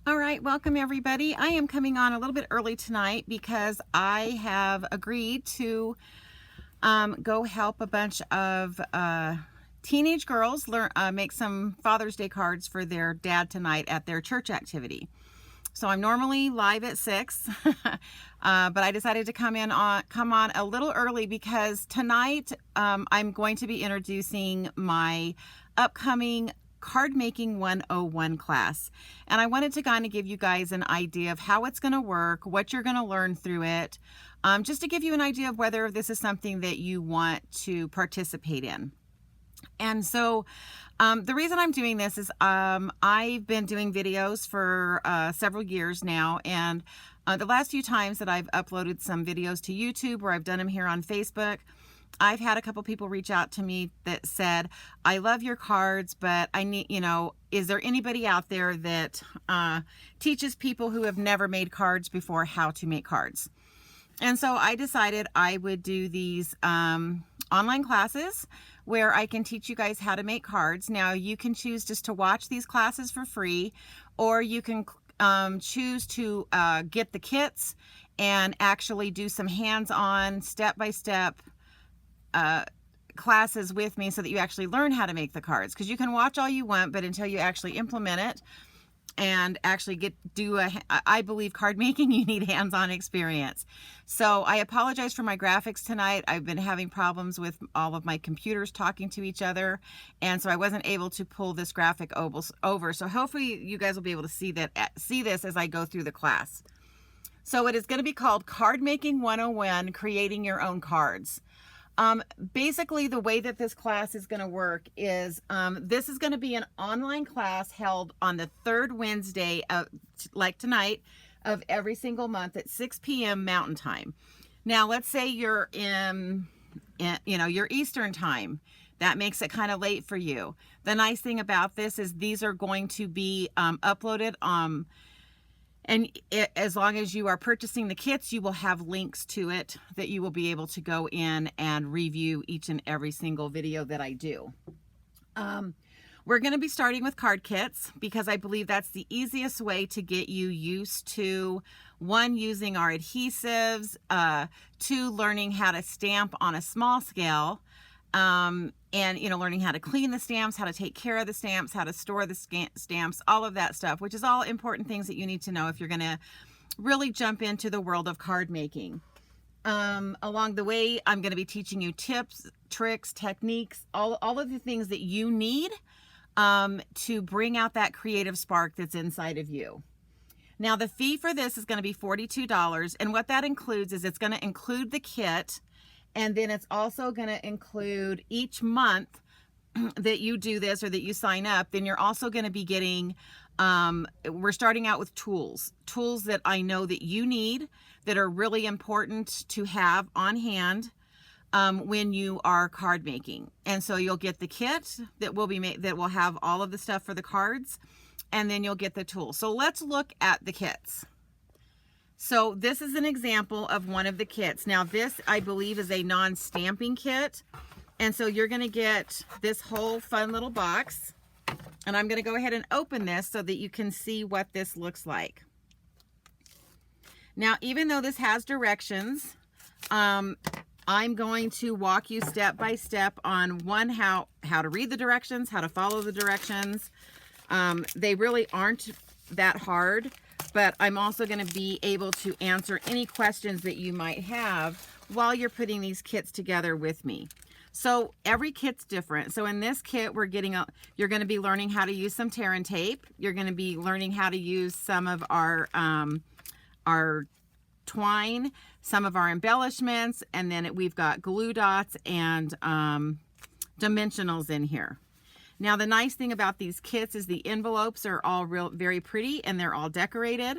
All right, welcome everybody. I am coming on a little bit early tonight because I have agreed to go help a bunch of teenage girls make some Father's Day cards for their dad tonight at their church activity. So I'm normally live at 6, but I decided to come on a little early because tonight I'm going to be introducing my upcoming Card Making 101 class. And I wanted to kind of give you guys an idea of how it's going to work, what you're going to learn through it, just to give you an idea of whether this is something that you want to participate in. And so the reason I'm doing this is I've been doing videos for several years now, and the last few times that I've uploaded some videos to YouTube or I've done them here on Facebook, I've had a couple people reach out to me that said, I love your cards, but I need, is there anybody out there that teaches people who have never made cards before how to make cards? And so I decided I would do these online classes where I can teach you guys how to make cards. Now you can choose just to watch these classes for free, or you can choose to get the kits and actually do some hands-on, step-by-step classes with me so that you actually learn how to make the cards. Because you can watch all you want, but until you actually implement it and actually I believe card making, you need hands-on experience. So I apologize for my graphics tonight. I've been having problems with all of my computers talking to each other, and so I wasn't able to pull this graphic over. So hopefully you guys will be able to see this as I go through the class. So it is going to be called Card Making 101, Creating Your Own Cards. Basically, the way that this class is going to work is this is going to be an online class held on the third Wednesday of, like tonight, of every single month at 6 p.m. Mountain Time. Now, let's say you're in your Eastern Time. That makes it kind of late for you. The nice thing about this is these are going to be uploaded and as long as you are purchasing the kits, you will have links to it that you will be able to go in and review each and every single video that I do. We're going to be starting with card kits because I believe that's the easiest way to get you used to, one, using our adhesives, two, learning how to stamp on a small scale, and learning how to clean the stamps, how to take care of the stamps, how to store the stamps, all of that stuff, which is all important things that you need to know if you're going to really jump into the world of card making. Along the way, I'm going to be teaching you tips, tricks, techniques, all of the things that you need to bring out that creative spark that's inside of you. Now, the fee for this is going to be $42, and what that includes is it's going to include the kit. And then it's also going to include each month that you do this or that you sign up, then you're also going to be getting, we're starting out with tools that I know that you need, that are really important to have on hand when you are card making. And so you'll get the kit that will have all of the stuff for the cards, and then you'll get the tools. So let's look at the kits. So this is an example of one of the kits. Now this, I believe, is a non-stamping kit. And so you're going to get this whole fun little box. And I'm going to go ahead and open this so that you can see what this looks like. Now, even though this has directions, I'm going to walk you step by step on how to read the directions, how to follow the directions. They really aren't that hard. But I'm also going to be able to answer any questions that you might have while you're putting these kits together with me. So every kit's different. So in this kit, you're going to be learning how to use some tear and tape. You're going to be learning how to use some of our twine, some of our embellishments, and then we've got glue dots and dimensionals in here. Now, the nice thing about these kits is the envelopes are all very pretty, and they're all decorated.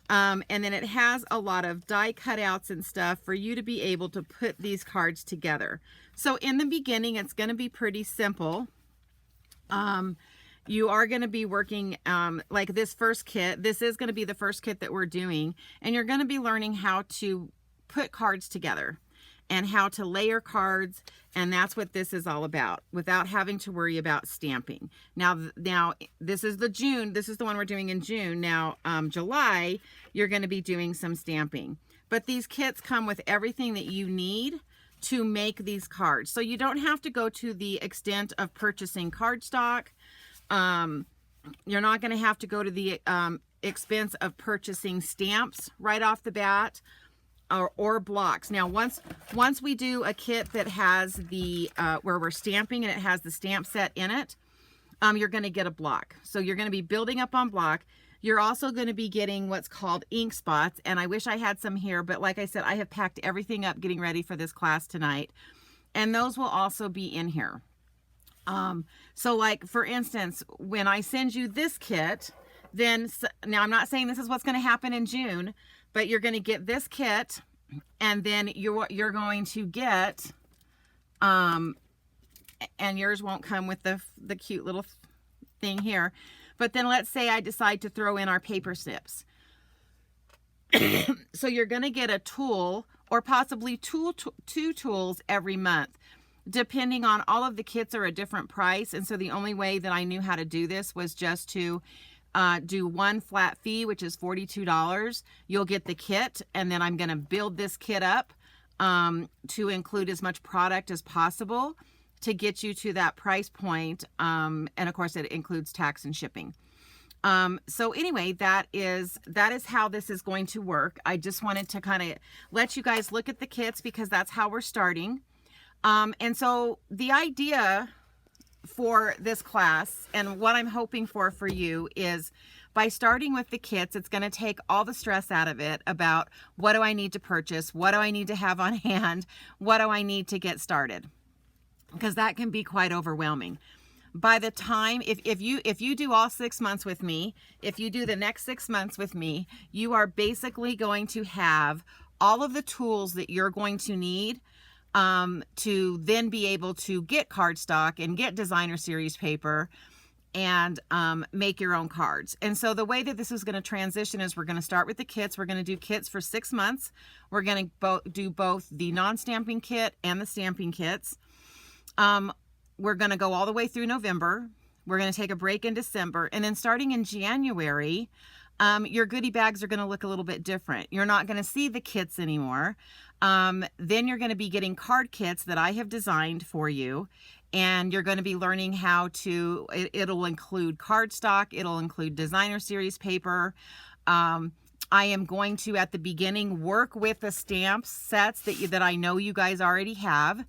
And then it has a lot of die cutouts and stuff for you to be able to put these cards together. So in the beginning, it's going to be pretty simple. You are going to be working like this first kit. This is going to be the first kit that we're doing, and you're going to be learning how to put cards together and how to layer cards And that's what this is all about, without having to worry about stamping. Now this is the June. This is the one we're doing in June. Now, July, you're going to be doing some stamping. But these kits come with everything that you need to make these cards. So you don't have to go to the extent of purchasing cardstock. You're not going to have to go to the expense of purchasing stamps right off the bat. Or blocks. Now, once we do a kit that has the where we're stamping and it has the stamp set in it, you're going to get a block. So you're going to be building up on block. You're also going to be getting what's called ink spots, and I wish I had some here, but like I said, I have packed everything up getting ready for this class tonight, and those will also be in here. So like, for instance, when I send you this kit, then now I'm not saying this is what's going to happen in June, but you're going to get this kit, and then you're going to get, and yours won't come with the cute little thing here. But then let's say I decide to throw in our paper snips. So you're going to get a tool, or possibly two tools every month, depending on, all of the kits are a different price. And so the only way that I knew how to do this was just to do one flat fee, which is $42. You'll get the kit, and then I'm going to build this kit up to include as much product as possible to get you to that price point. And of course, it includes tax and shipping. So anyway, that is how this is going to work. I just wanted to kind of let you guys look at the kits, because that's how we're starting. And so the idea for this class, and what I'm hoping for you, is by starting with the kits, it's going to take all the stress out of it about what do I need to purchase, what do I need to have on hand, what do I need to get started, because that can be quite overwhelming. By the time, if you do all 6 months with me, if you do the next 6 months with me, you are basically going to have all of the tools that you're going to need to then be able to get cardstock and get designer series paper and make your own cards. And so the way that this is going to transition is we're going to start with the kits. We're going to do kits for 6 months. We're going to do both the non-stamping kit and the stamping kits. We're going to go all the way through November. We're going to take a break in December. And then starting in January, your goodie bags are going to look a little bit different. You're not going to see the kits anymore. Then you're going to be getting card kits that I have designed for you. And you're going to be learning how to, it'll include cardstock. It'll include designer series paper. I am going to, at the beginning, work with the stamp sets that I know you guys already have.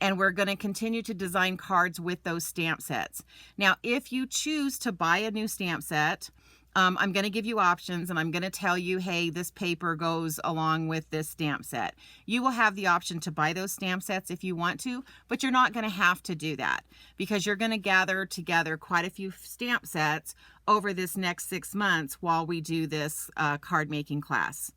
And we're going to continue to design cards with those stamp sets. Now, if you choose to buy a new stamp set, I'm going to give you options, and I'm going to tell you, hey, this paper goes along with this stamp set. You will have the option to buy those stamp sets if you want to, but you're not going to have to do that, because you're going to gather together quite a few stamp sets over this next 6 months while we do this card making class.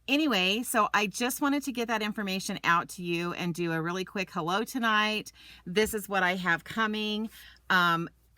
Anyway, so I just wanted to get that information out to you and do a really quick hello tonight. This is what I have coming.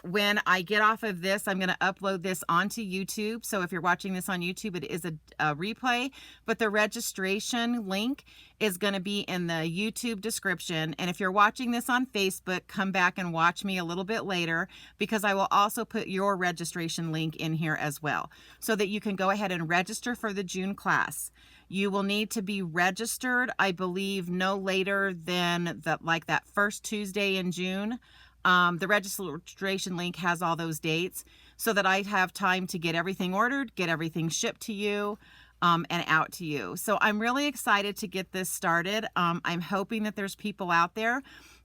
When I get off of this, I'm going to upload this onto YouTube. So if you're watching this on YouTube, it is a replay, but the registration link is going to be in the YouTube description. And if you're watching this on Facebook, come back and watch me a little bit later, because I will also put your registration link in here as well, so that you can go ahead and register for the June class. You will need to be registered, I believe, no later than that first Tuesday in June. The registration link has all those dates, so that I have time to get everything ordered, get everything shipped to you, and out to you. So I'm really excited to get this started. I'm hoping that there's people out there.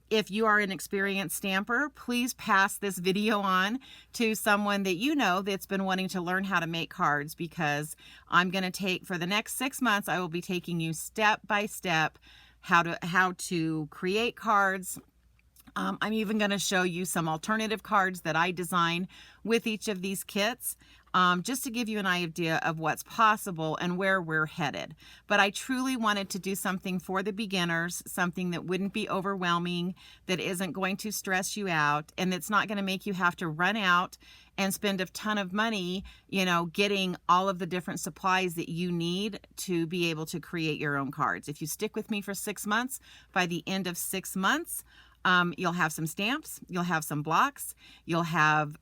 If you are an experienced stamper, please pass this video on to someone that you know that's been wanting to learn how to make cards, because I'm going to take, for the next 6 months, I will be taking you step by step how to create cards. I'm even going to show you some alternative cards that I design with each of these kits. just to give you an idea of what's possible and where we're headed. But I truly wanted to do something for the beginners, something that wouldn't be overwhelming, that isn't going to stress you out, and that's not going to make you have to run out and spend a ton of money, getting all of the different supplies that you need to be able to create your own cards. If you stick with me for 6 months, by the end of 6 months, you'll have some stamps, you'll have some blocks, you'll have,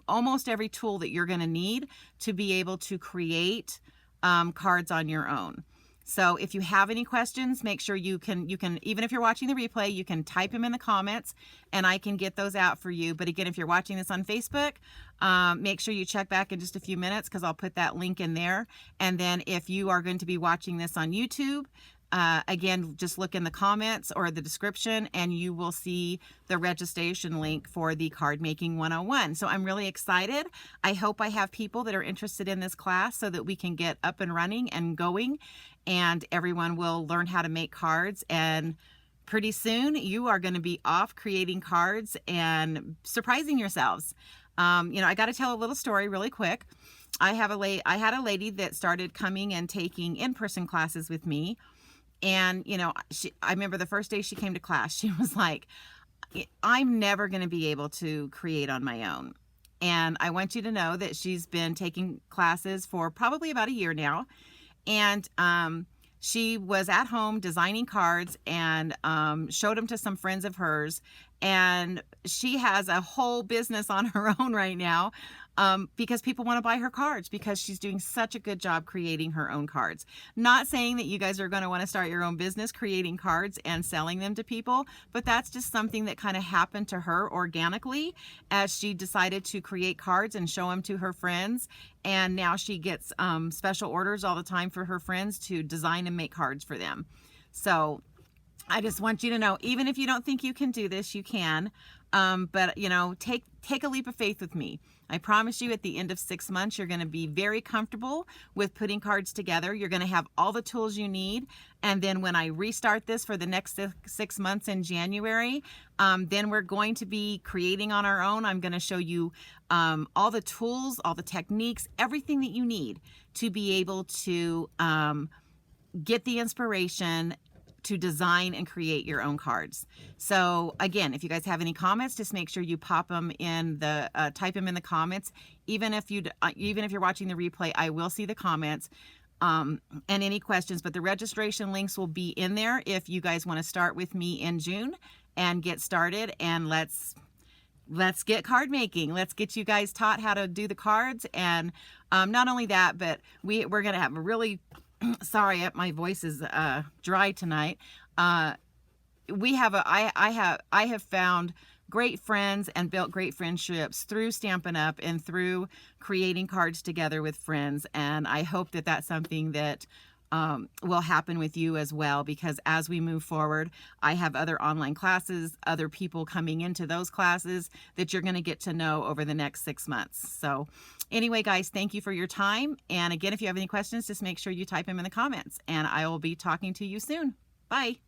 almost every tool that you're going to need to be able to create cards on your own. So if you have any questions, make sure you can, even if you're watching the replay, you can type them in the comments and I can get those out for you. But again, if you're watching this on Facebook, make sure you check back in just a few minutes because I'll put that link in there. And then if you are going to be watching this on YouTube, again, just look in the comments or the description and you will see the registration link for the Card Making 101. So I'm really excited. I hope I have people that are interested in this class so that we can get up and running and going and everyone will learn how to make cards. And pretty soon you are going to be off creating cards and surprising yourselves. I got to tell a little story really quick. I had a lady that started coming and taking in-person classes with me. And, I remember the first day she came to class, she was like, I'm never going to be able to create on my own. And I want you to know that she's been taking classes for probably about a year now. And she was at home designing cards and showed them to some friends of hers. And she has a whole business on her own right now because people want to buy her cards because she's doing such a good job creating her own cards. Not saying that you guys are going to want to start your own business creating cards and selling them to people, but that's just something that kind of happened to her organically as she decided to create cards and show them to her friends. And now she gets special orders all the time for her friends to design and make cards for them. So I just want you to know, even if you don't think you can do this, you can. But take a leap of faith with me. I promise you at the end of 6 months, you're going to be very comfortable with putting cards together. You're going to have all the tools you need. And then when I restart this for the next 6 months in January, then we're going to be creating on our own. I'm going to show you all the tools, all the techniques, everything that you need to be able to get the inspiration to design and create your own cards. So again, if you guys have any comments, just make sure you pop them in the, type them in the comments. Even if you're watching the replay, I will see the comments and any questions, but the registration links will be in there if you guys want to start with me in June and get started. And let's get card making. Let's get you guys taught how to do the cards. And not only that, but we're going to have a really sorry, my voice is dry tonight. I have found great friends and built great friendships through Stampin' Up! And through creating cards together with friends. And I hope that that's something that will happen with you as well, because as we move forward, I have other online classes, other people coming into those classes that you're going to get to know over the next 6 months. So anyway, guys, thank you for your time. And again, if you have any questions, just make sure you type them in the comments and I will be talking to you soon. Bye.